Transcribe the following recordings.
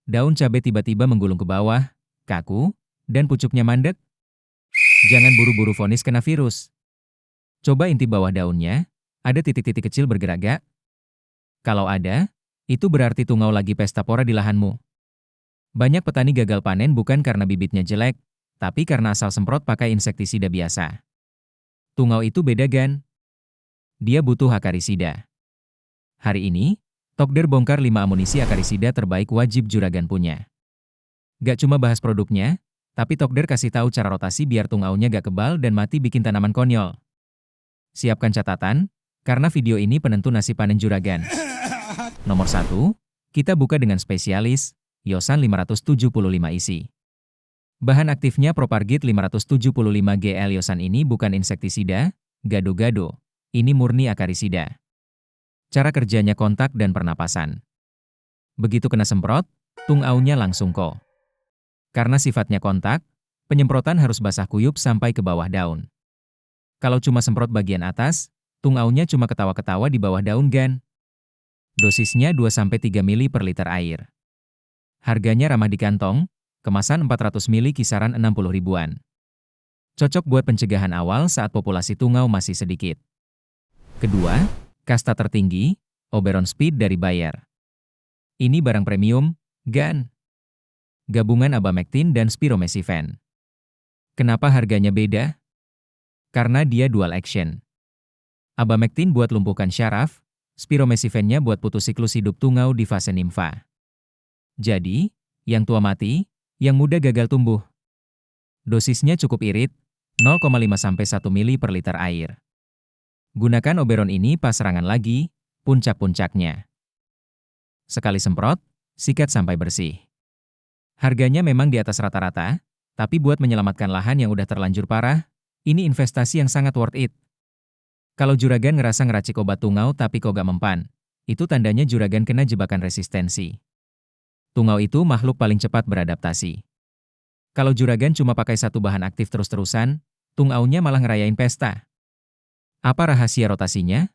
Daun cabai tiba-tiba menggulung ke bawah, kaku, dan pucuknya mandek. Jangan buru-buru vonis kena virus. Coba intip bawah daunnya, ada titik-titik kecil bergerak gak? Kalau ada, itu berarti tungau lagi pesta pora di lahanmu. Banyak petani gagal panen bukan karena bibitnya jelek, tapi karena asal semprot pakai insektisida biasa. Tungau itu beda gan. Dia butuh akarisida. Hari ini, Tokder bongkar 5 amunisi akarisida terbaik wajib juragan punya. Gak cuma bahas produknya, tapi Tokder kasih tahu cara rotasi biar tungaunya gak kebal dan mati bikin tanaman konyol. Siapkan catatan, karena video ini penentu nasib panen juragan. Nomor 1, kita buka dengan spesialis, Yosan 575 isi. Bahan aktifnya Propargit 575 GL. Yosan ini bukan insektisida, gado-gado. Ini murni akarisida. Cara kerjanya kontak dan pernapasan. Begitu kena semprot, tungaunya langsung ko. Karena sifatnya kontak, penyemprotan harus basah kuyup sampai ke bawah daun. Kalau cuma semprot bagian atas, tungaunya cuma ketawa-ketawa di bawah daun gan. Dosisnya 2-3 ml per liter air. Harganya ramah di kantong, kemasan 400 ml kisaran 60 ribuan. Cocok buat pencegahan awal saat populasi tungau masih sedikit. Kedua, kasta tertinggi, Oberon Speed dari Bayer. Ini barang premium, gan. Gabungan abamectin dan spiromesifen. Kenapa harganya beda? Karena dia dual action. Abamectin buat lumpuhkan syaraf, spiromesifennya buat putus siklus hidup tungau di fase nimfa. Jadi, yang tua mati, yang muda gagal tumbuh. Dosisnya cukup irit, 0,5-1 ml per liter air. Gunakan Oberon ini pas serangan lagi, puncak-puncaknya. Sekali semprot, sikat sampai bersih. Harganya memang di atas rata-rata, tapi buat menyelamatkan lahan yang udah terlanjur parah, ini investasi yang sangat worth it. Kalau juragan ngerasa ngeracik obat tungau tapi kok gak mempan, itu tandanya juragan kena jebakan resistensi. Tungau itu makhluk paling cepat beradaptasi. Kalau juragan cuma pakai satu bahan aktif terus-terusan, tungaunya malah ngerayain pesta. Apa rahasia rotasinya?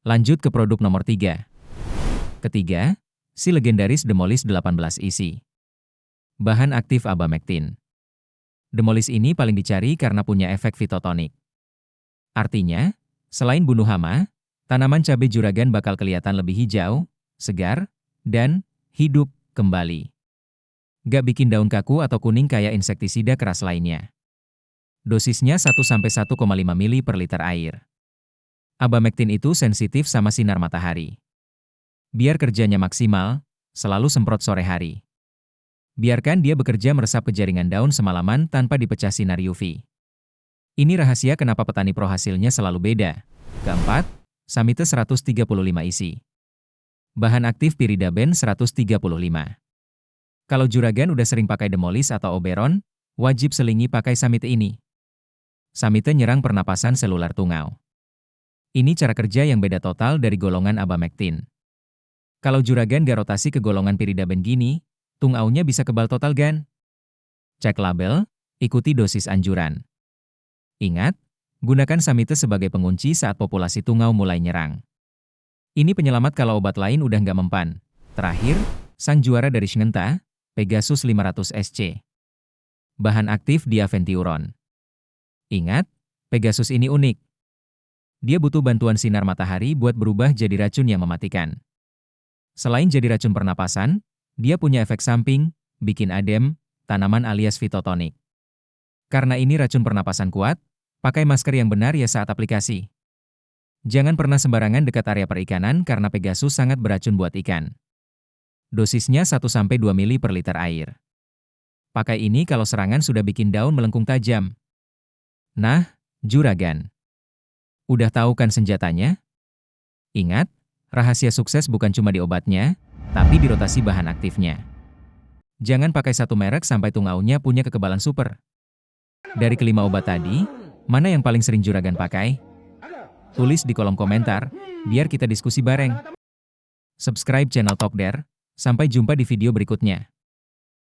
Lanjut ke produk nomor 3. Ketiga, si legendaris Demolis 18 isi. Bahan aktif abamectin. Demolis ini paling dicari karena punya efek fitotonik. Artinya, selain bunuh hama, tanaman cabai juragan bakal kelihatan lebih hijau, segar, dan hidup kembali. Gak bikin daun kaku atau kuning kayak insektisida keras lainnya. Dosisnya 1-1,5 ml per liter air. Abamectin itu sensitif sama sinar matahari. Biar kerjanya maksimal, selalu semprot sore hari. Biarkan dia bekerja meresap ke jaringan daun semalaman tanpa dipecah sinar UV. Ini rahasia kenapa petani pro hasilnya selalu beda. Keempat, Samite 135 isi. Bahan aktif Piridaben 135. Kalau juragan udah sering pakai Demolis atau Oberon, wajib selingi pakai Samite ini. Samite nyerang pernapasan selular tungau. Ini cara kerja yang beda total dari golongan abamectin. Kalau juragan gak rotasi ke golongan Piridaben gini, tungaunya bisa kebal total gan. Cek label, ikuti dosis anjuran. Ingat, gunakan Samite sebagai pengunci saat populasi tungau mulai nyerang. Ini penyelamat kalau obat lain udah nggak mempan. Terakhir, sang juara dari Syngenta, Pegasus 500 SC. Bahan aktif diaventiuron. Ingat, Pegasus ini unik. Dia butuh bantuan sinar matahari buat berubah jadi racun yang mematikan. Selain jadi racun pernapasan, dia punya efek samping, bikin adem, tanaman alias fitotonik. Karena ini racun pernapasan kuat, pakai masker yang benar ya saat aplikasi. Jangan pernah sembarangan dekat area perikanan karena Pegasus sangat beracun buat ikan. Dosisnya 1-2 ml per liter air. Pakai ini kalau serangan sudah bikin daun melengkung tajam. Nah, juragan. Udah tahu kan senjatanya? Ingat, rahasia sukses bukan cuma di obatnya, tapi di rotasi bahan aktifnya. Jangan pakai satu merek sampai tungaunya punya kekebalan super. Dari kelima obat tadi, mana yang paling sering juragan pakai? Tulis di kolom komentar, biar kita diskusi bareng. Subscribe channel Tokder, sampai jumpa di video berikutnya.